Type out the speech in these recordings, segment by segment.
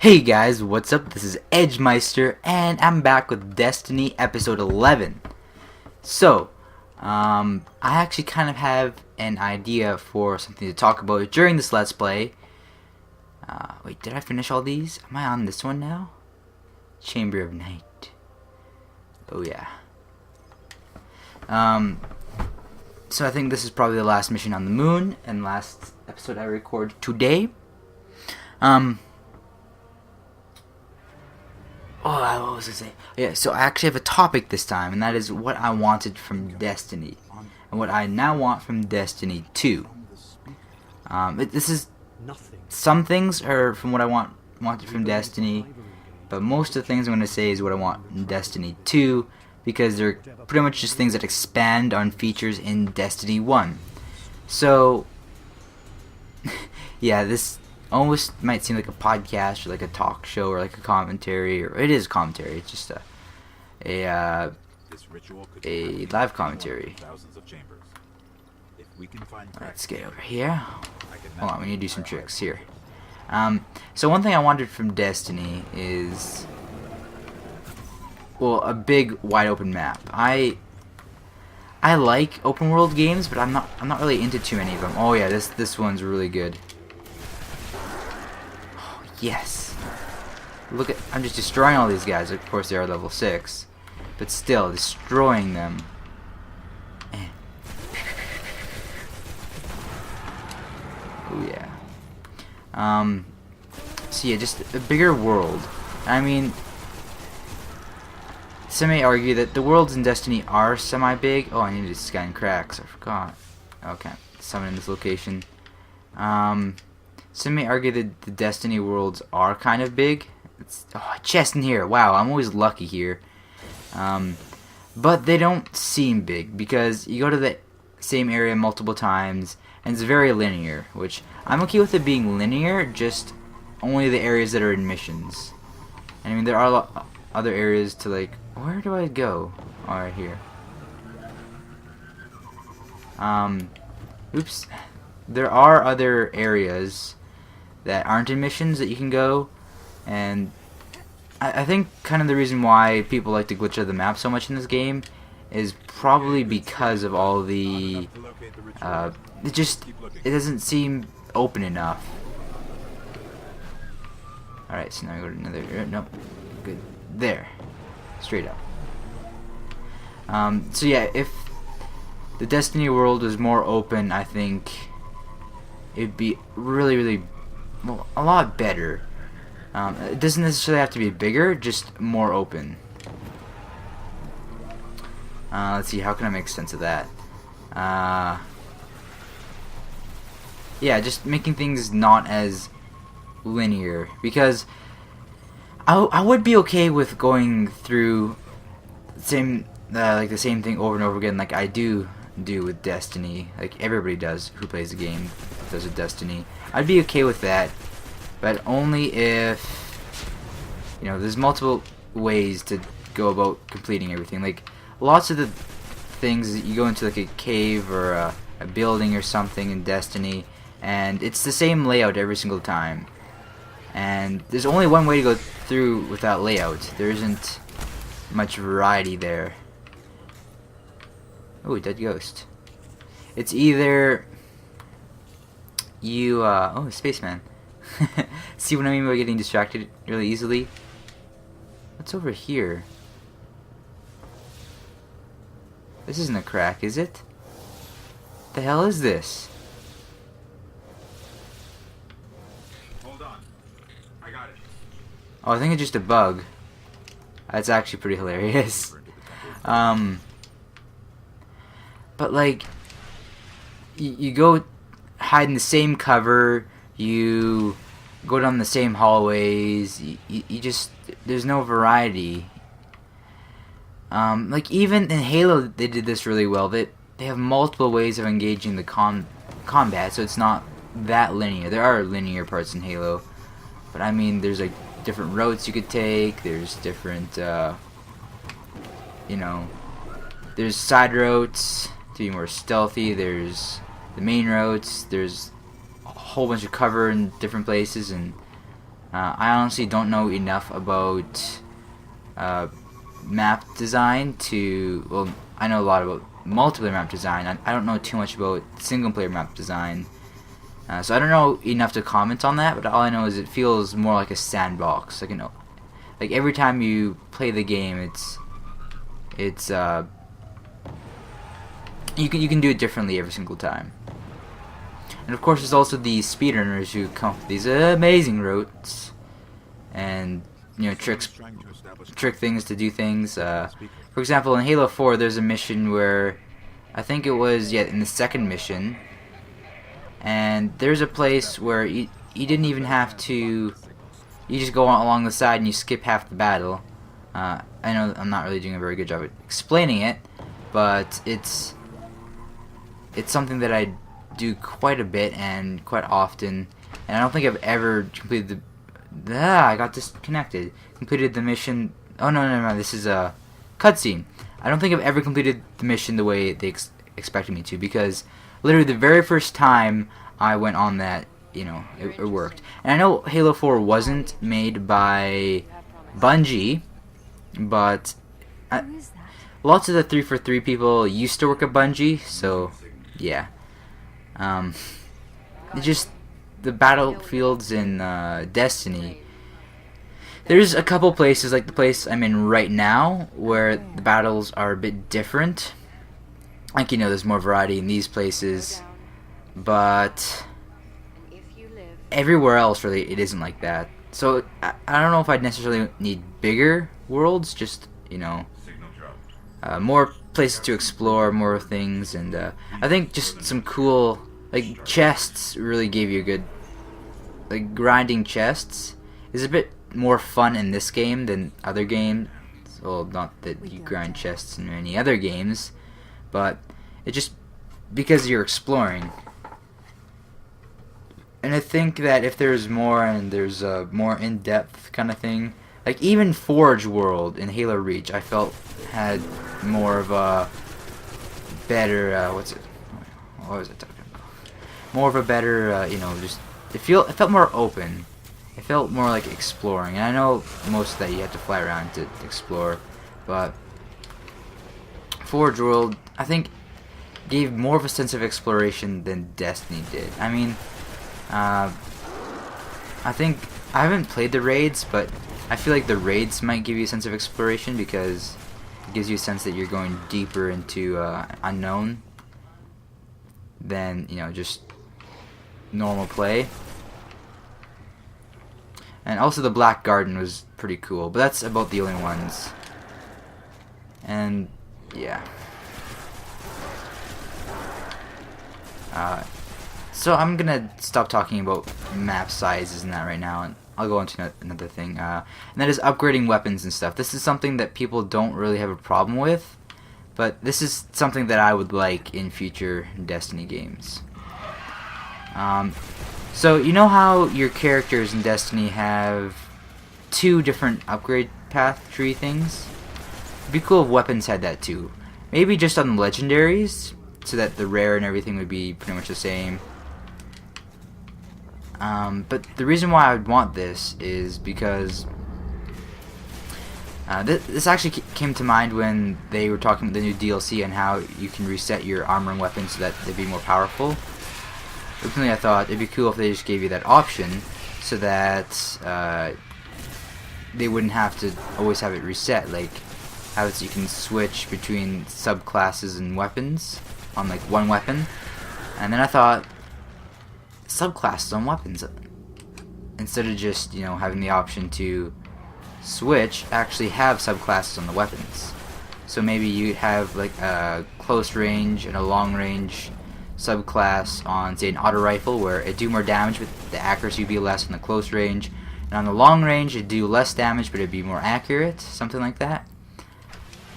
Hey guys, what's up? This is Edgemeister, and I'm back with Destiny Episode 11. So, I actually kind of have an idea for something to talk about during this Let's Play. Wait, did I finish all these? Am I on this one now? Chamber of Night. Oh yeah. So I think this is probably the last mission on the moon, and last episode I record today. What was I say? Yeah, so I actually have a topic this time, and that is what I wanted from Destiny, and what I now want from Destiny 2. This is some things are from what I wanted from Destiny, but most of the things I'm going to say is what I want in Destiny 2, because they're pretty much just things that expand on features in Destiny 1. So, yeah, this almost might seem like a podcast or like a talk show or like a commentary, or it is commentary. It's just a live commentary. Let's get over here. Hold on, we need to do some tricks here. So one thing I wanted from Destiny is, well, a big wide open map. I like open world games, but I'm not really into too many of them. Oh yeah, this one's really good. Yes. Look at, I'm just destroying all these guys. Of course they are level 6. But still, destroying them. Oh yeah. So yeah, just a bigger world. I mean, some may argue that the worlds in Destiny are semi-big. Oh, I need to scan cracks. I forgot. Okay. Summon in this location. Some may argue that the Destiny worlds are kind of big. A chest in here. Wow, I'm always lucky here. But they don't seem big because you go to the same area multiple times and it's very linear, which I'm okay with it being linear, just only the areas that are in missions. I mean, there are other areas to, like, where do I go? Oh, right here. Oops. There are other areas that aren't in missions that you can go, and I think kind of the reason why people like to glitch out the map so much in this game is probably because of all the it doesn't seem open enough. Alright, so now we go to another, nope, good, there, straight up. So yeah, if the Destiny world was more open, I think it'd be really, well, a lot better. It doesn't necessarily have to be bigger, just more open. Let's see, how can I make sense of that? Yeah, just making things not as linear, because I would be okay with going through the same thing over and over again, like I do with Destiny, like everybody does who plays the game does with Destiny. I'd be okay with that, but only if, you know, there's multiple ways to go about completing everything. Like, lots of the things that you go into, like a cave or a building or something in Destiny, and it's the same layout every single time. And there's only one way to go through with that layout. There isn't much variety there. Oh, dead ghost. It's either you, oh, spaceman. See what I mean by getting distracted really easily? What's over here? This isn't a crack, is it? What the hell is this? Hold on. I got it. Oh, I think it's just a bug. That's actually pretty hilarious. But like, you go hide in the same cover, you go down the same hallways, you just, there's no variety. Like even in Halo they did this really well. They have multiple ways of engaging the combat, so it's not that linear. There are linear parts in Halo, but I mean, there's like different routes you could take, there's different, you know, there's side routes to be more stealthy, there's the main routes, there's a whole bunch of cover in different places, and I honestly don't know enough about map design to, well, I know a lot about multiplayer map design. I don't know too much about single player map design. So I don't know enough to comment on that, but all I know is it feels more like a sandbox. Like, you know, like every time you play the game, it's you can do it differently every single time. And of course, there's also the speedrunners who come up with these amazing routes and, you know, trick things to do things. For example, in Halo 4, there's a mission where I think it was in the second mission. And there's a place where you didn't even have to, you just go along the side and you skip half the battle. I know I'm not really doing a very good job at explaining it, but it's something that I do quite a bit and quite often, and I don't think I've ever completed I got disconnected. Completed the mission. Oh no, this is a cutscene. I don't think I've ever completed the mission the way they expected me to, because literally the very first time I went on that, you know, it worked. And I know Halo 4 wasn't made by Bungie, but lots of the 343 people used to work at Bungie, so yeah. It just, the battlefields in Destiny, there's a couple places, like the place I'm in right now, where the battles are a bit different. Like, you know, there's more variety in these places, but everywhere else, really, it isn't like that. So, I don't know if I'd necessarily need bigger worlds, just, you know, more places to explore, more things, and I think just some cool, like, chests really gave you a good, like, grinding chests is a bit more fun in this game than other games. Well, not that you grind chests in any other games, but it just because you're exploring. And I think that if there's more, and there's a more in-depth kind of thing, like even Forge World in Halo Reach, I felt had more of a better what was I talking about? More of a better, you know, just it felt more open. It felt more like exploring. And I know most of that you had to fly around to explore, but Forge World, I think, gave more of a sense of exploration than Destiny did. I mean, I think I haven't played the raids, but I feel like the raids might give you a sense of exploration because it gives you a sense that you're going deeper into unknown than, you know, just normal play. And also the Black Garden was pretty cool, but that's about the only ones. And yeah. So I'm gonna stop talking about map sizes and that right now, and I'll go on to another thing, and that is upgrading weapons and stuff. This is something that people don't really have a problem with, but this is something that I would like in future Destiny games. So you know how your characters in Destiny have 2 different upgrade path tree things? It'd be cool if weapons had that too. Maybe just on the legendaries, so that the rare and everything would be pretty much the same. But the reason why I would want this is because this actually came to mind when they were talking about the new DLC and how you can reset your armor and weapons so that they'd be more powerful. Originally I thought it'd be cool if they just gave you that option so that they wouldn't have to always have it reset, like how you can switch between subclasses and weapons on like one weapon. And then I thought, subclasses on weapons, instead of just, you know, having the option to switch, actually have subclasses on the weapons. So maybe you have like a close range and a long range subclass on, say, an auto rifle where it do more damage but the accuracy would be less on the close range, and on the long range it'd do less damage but it'd be more accurate, something like that.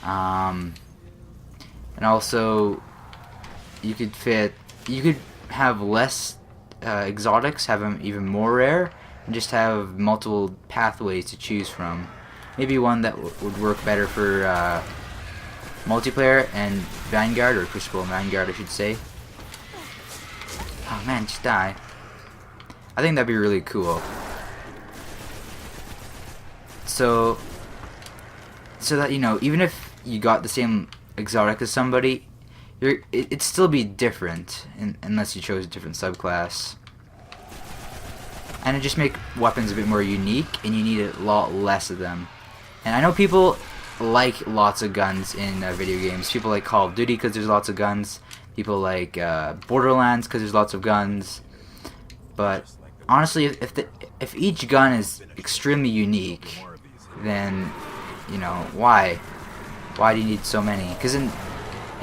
And also you could have less exotics, have them even more rare, and just have multiple pathways to choose from. Maybe one that would work better for multiplayer and Vanguard, or Crucible and Vanguard I should say. Oh man, just die. I think that'd be really cool. so that, you know, even if you got the same exotic as somebody, it'd still be different unless you chose a different subclass. And it just make weapons a bit more unique, and you need a lot less of them. And I know people like lots of guns in video games. People like Call of Duty because there's lots of guns. People like Borderlands because there's lots of guns. But honestly, if each gun is extremely unique, then, you know, why do you need so many? Because in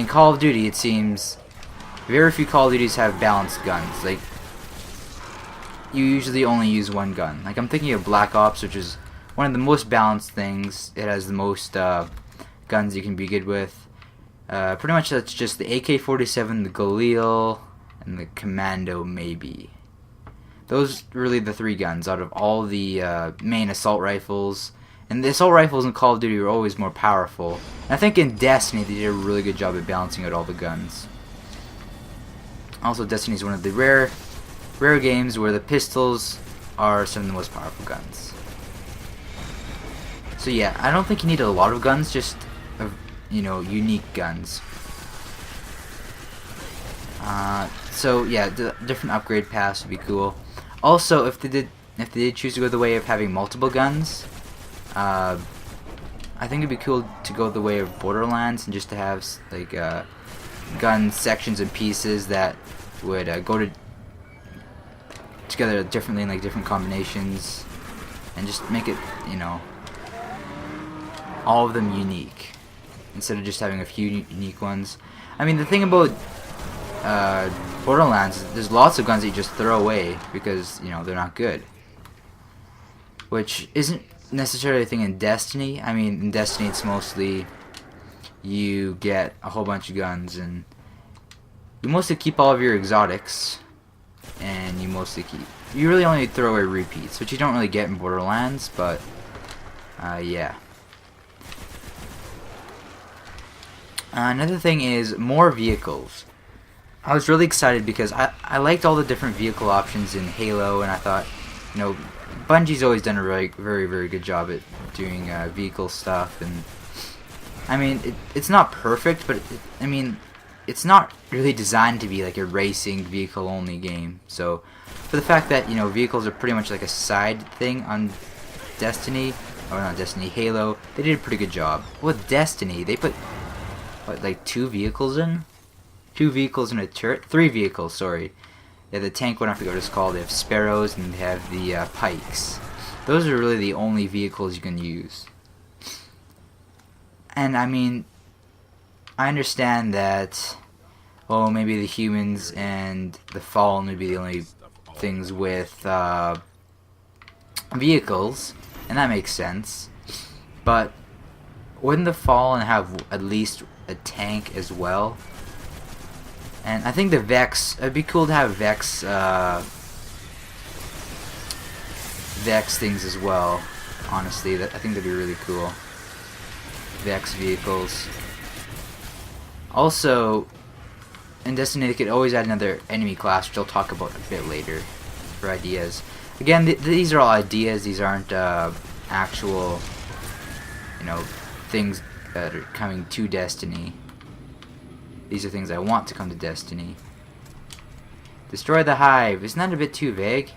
Call of Duty, it seems very few Call of Duties have balanced guns. Like, you usually only use one gun. Like, I'm thinking of Black Ops, which is one of the most balanced things. It has the most guns you can be good with. Pretty much that's just the AK-47, the Galil, and the Commando, maybe. Those are really the three guns out of all the main assault rifles. And the assault rifles in Call of Duty are always more powerful. And I think in Destiny they did a really good job at balancing out all the guns. Also, Destiny is one of the rare games where the pistols are some of the most powerful guns. So yeah, I don't think you need a lot of guns, just you know, unique guns. So yeah, the different upgrade paths would be cool. Also, if they did choose to go the way of having multiple guns, I think it'd be cool to go the way of Borderlands and just to have like gun sections and pieces that would go together differently in like different combinations, and just make it, you know, all of them unique instead of just having a few unique ones. I mean, the thing about Borderlands is there's lots of guns that you just throw away because, you know, they're not good, which isn't necessarily a thing in Destiny. I mean, in Destiny it's mostly you get a whole bunch of guns and you mostly keep all of your exotics, and you really only throw away repeats, which you don't really get in Borderlands, but yeah. Another thing is more vehicles. I was really excited because I liked all the different vehicle options in Halo, and I thought, you know, Bungie's always done a very, very good job at doing vehicle stuff. And I mean, it's not perfect, but I mean, it's not really designed to be like a racing vehicle only game. So for the fact that, you know, vehicles are pretty much like a side thing on Destiny, or not Destiny, Halo, they did a pretty good job. With Destiny, they put what, like 2 vehicles in? 2 vehicles in a turret? 3 vehicles, sorry. They have the tank one, I forget what it's called. They have Sparrows, and they have the Pikes. Those are really the only vehicles you can use. And I mean, I understand that, well, maybe the humans and the Fallen would be the only things with vehicles, and that makes sense. But wouldn't the Fallen have at least a tank as well? And I think the Vex, it'd be cool to have Vex things as well. Honestly, I think that'd be really cool. Vex vehicles. Also, in Destiny, they could always add another enemy class, which I'll talk about a bit later, for ideas. Again, these are all ideas. These aren't actual, you know, things that are coming to Destiny. These are things I want to come to Destiny. Destroy the Hive. Isn't that a bit too vague?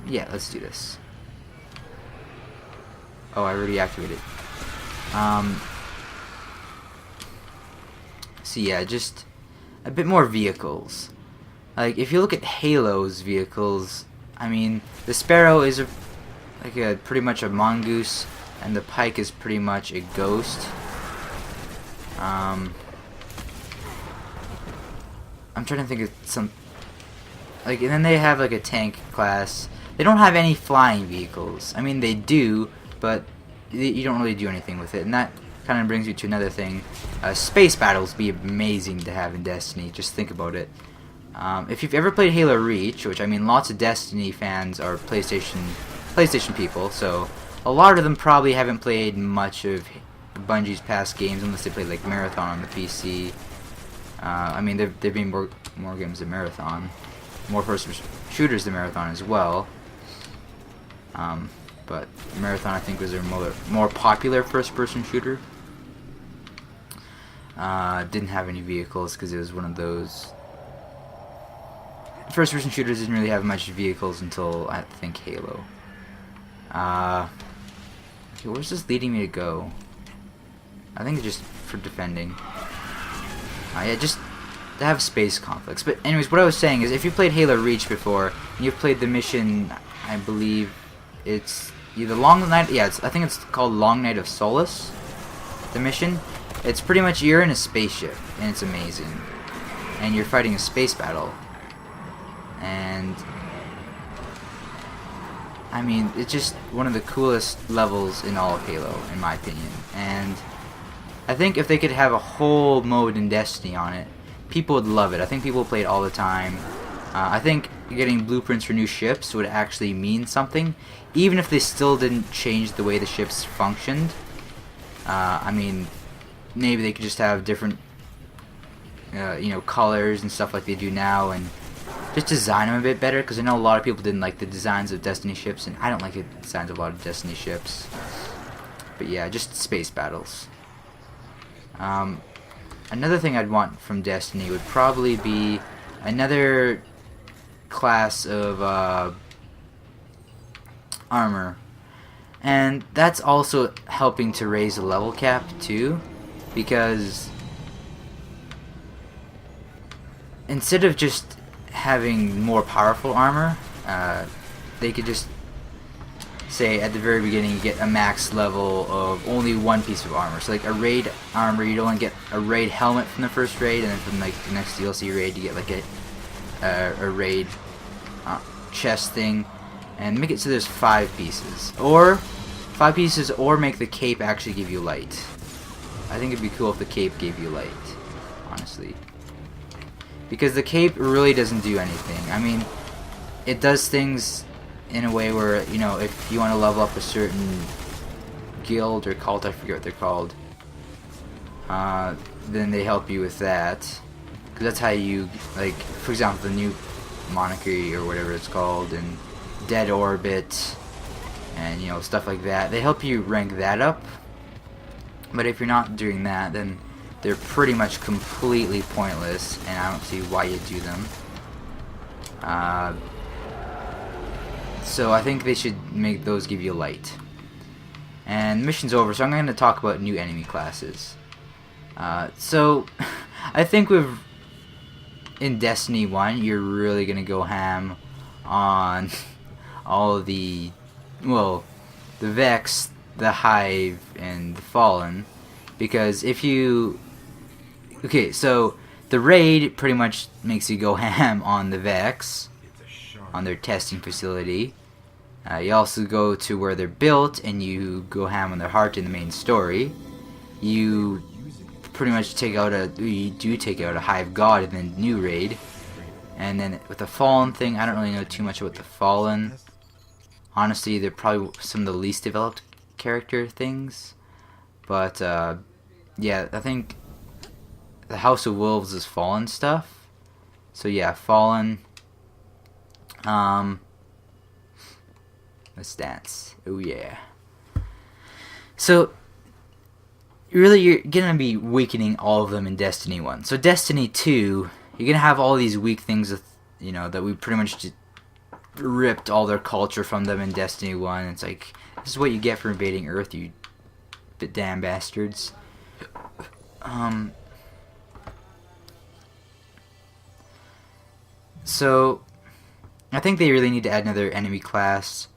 Yeah, let's do this. Oh, I already activated. So yeah, just a bit more vehicles. Like, if you look at Halo's vehicles, I mean, the Sparrow is pretty much a mongoose, and the Pike is pretty much a ghost. I'm trying to think of some, like, and then they have like a tank class. They don't have any flying vehicles. I mean, they do, but you don't really do anything with it, and that kind of brings me to another thing. Space battles would be amazing to have in Destiny. Just think about it. If you've ever played Halo Reach, which I mean, lots of Destiny fans are PlayStation people, so a lot of them probably haven't played much of Bungie's past games unless they played like Marathon on the PC. I mean, there've been more games than Marathon. more first-person shooters than Marathon as well. But Marathon, I think, was their more popular first-person shooter. Didn't have any vehicles because it was one of those first-person shooters. Didn't really have much vehicles until I think Halo. Okay, where's this leading me to go? I think it's just for defending. Yeah, just to have space conflicts. But anyways, what I was saying is, if you played Halo Reach before, and you've played the mission, I believe it's either Long Night. Yeah, I think it's called Long Night of Solace. The mission. It's pretty much you're in a spaceship, and it's amazing, and you're fighting a space battle, and I mean, it's just one of the coolest levels in all of Halo, in my opinion. And I think if they could have a whole mode in Destiny on it, people would love it. I think people play it all the time. I think getting blueprints for new ships would actually mean something, even if they still didn't change the way the ships functioned. I mean, maybe they could just have different, colors and stuff like they do now, and just design them a bit better, because I know a lot of people didn't like the designs of Destiny ships, and I don't like the designs of a lot of Destiny ships. But yeah, just space battles. Another thing I'd want from Destiny would probably be another class of armor. And that's also helping to raise the level cap too, because instead of just having more powerful armor, they could just say at the very beginning you get a max level of only one piece of armor. So like a raid armor, you'd only get a raid helmet from the first raid, and then from like the next DLC raid you get like a raid chest thing, and make it so there's 5 pieces. Or 5 pieces, or make the cape actually give you light. I think it'd be cool if the cape gave you light, honestly. Because the cape really doesn't do anything. I mean, it does things in a way where, if you want to level up a certain guild or cult, I forget what they're called, then they help you with that. Because that's how you, like, for example, the new monarchy or whatever it's called, and Dead Orbit, and, stuff like that. They help you rank that up. But if you're not doing that, then they're pretty much completely pointless, and I don't see why you do them. So I think they should make those give you light. And the mission's over, so I'm going to talk about new enemy classes. So I think in Destiny 1, you're really going to go ham on all of the Vex, the Hive, and the Fallen. Because if you... Okay, so the raid pretty much makes you go ham on the Vex, on their testing facility. You also go to where they're built, and you go ham on their heart in the main story. You pretty much take out a Hive God in the new raid. And then with the Fallen thing, I don't really know too much about the Fallen. Honestly, they're probably some of the least developed character things. But, yeah, I think the House of Wolves is Fallen stuff. So yeah, Fallen. Let's dance. Oh yeah. So really, you're gonna be weakening all of them in Destiny 1. So Destiny 2, you're gonna have all these weak things with, that we pretty much just ripped all their culture from them in Destiny 1. It's like, this is what you get for invading Earth, you damn bastards. So I think they really need to add another enemy class,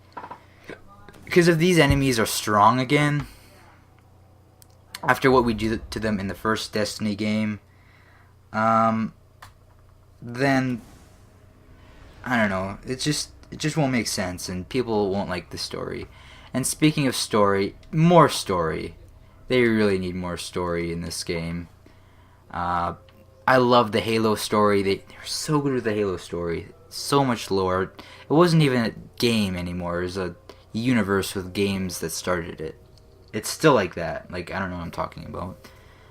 because if these enemies are strong again after what we do to them in the first Destiny game, then I don't know, it just won't make sense, and people won't like the story. And speaking of story, more story. They really need more story in this game. I love the Halo story. They're so good with the Halo story. So much lore. It wasn't even a game anymore. It was a universe with games that started it. It's still like that. Like, I don't know what I'm talking about.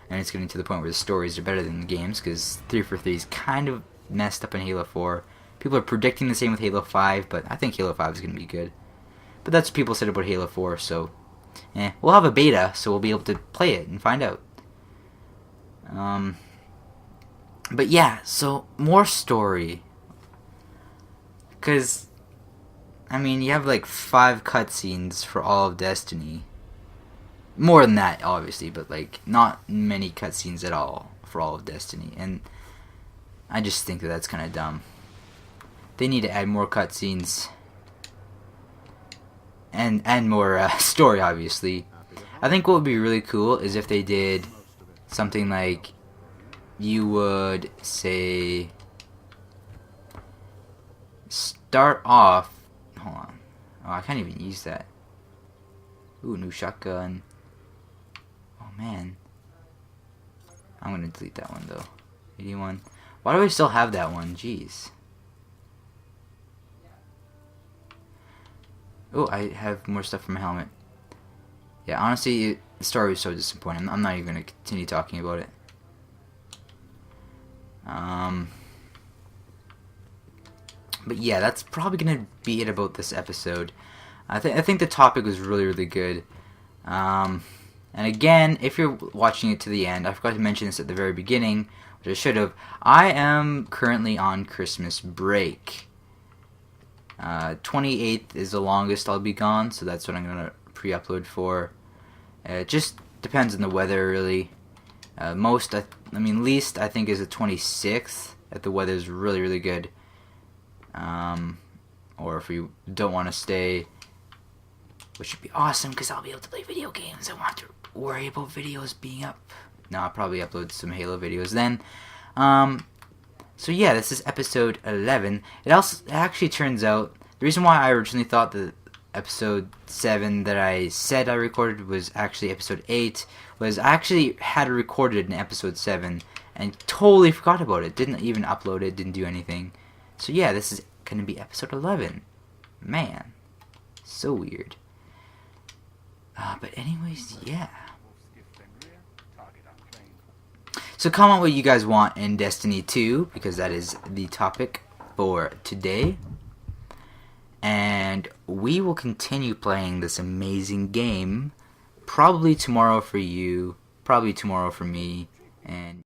And it's getting to the point where the stories are better than the games, because 343 is kind of messed up in Halo 4. People are predicting the same with Halo 5, but I think Halo 5 is going to be good. But that's what people said about Halo 4, so we'll have a beta, so we'll be able to play it and find out. But yeah, so more story. Because, I mean, you have like 5 cutscenes for all of Destiny. More than that, obviously, but like not many cutscenes at all for all of Destiny. And I just think that that's kind of dumb. They need to add more cutscenes. And more story, obviously. I think what would be really cool is if they did something like you would say start off. Hold on. Oh, I can't even use that. Ooh, new shotgun. Oh man. I'm gonna delete that one though. 81. Why do I still have that one? Jeez. Oh, I have more stuff from my helmet. Yeah, honestly, the story was so disappointing. I'm not even going to continue talking about it. But yeah, that's probably going to be it about this episode. I think the topic was really, really good. And again, if you're watching it to the end, I forgot to mention this at the very beginning, which I should have. I am currently on Christmas break. 28th is the longest I'll be gone, so that's what I'm gonna pre-upload for. It just depends on the weather, really. Least I think is the 26th if the weather's really, really good. Or if you don't want to stay, which would be awesome because I'll be able to play video games. I won't have to worry about videos being up. No, I'll probably upload some Halo videos then. So yeah, this is episode 11. It actually turns out, the reason why I originally thought that episode 7 that I said I recorded was actually episode 8, was I actually had it recorded in episode 7 and totally forgot about it. Didn't even upload it, didn't do anything. So yeah, this is going to be episode 11. Man, so weird. But anyways, yeah. So comment what you guys want in Destiny 2, because that is the topic for today. And we will continue playing this amazing game, probably tomorrow for you, probably tomorrow for me, and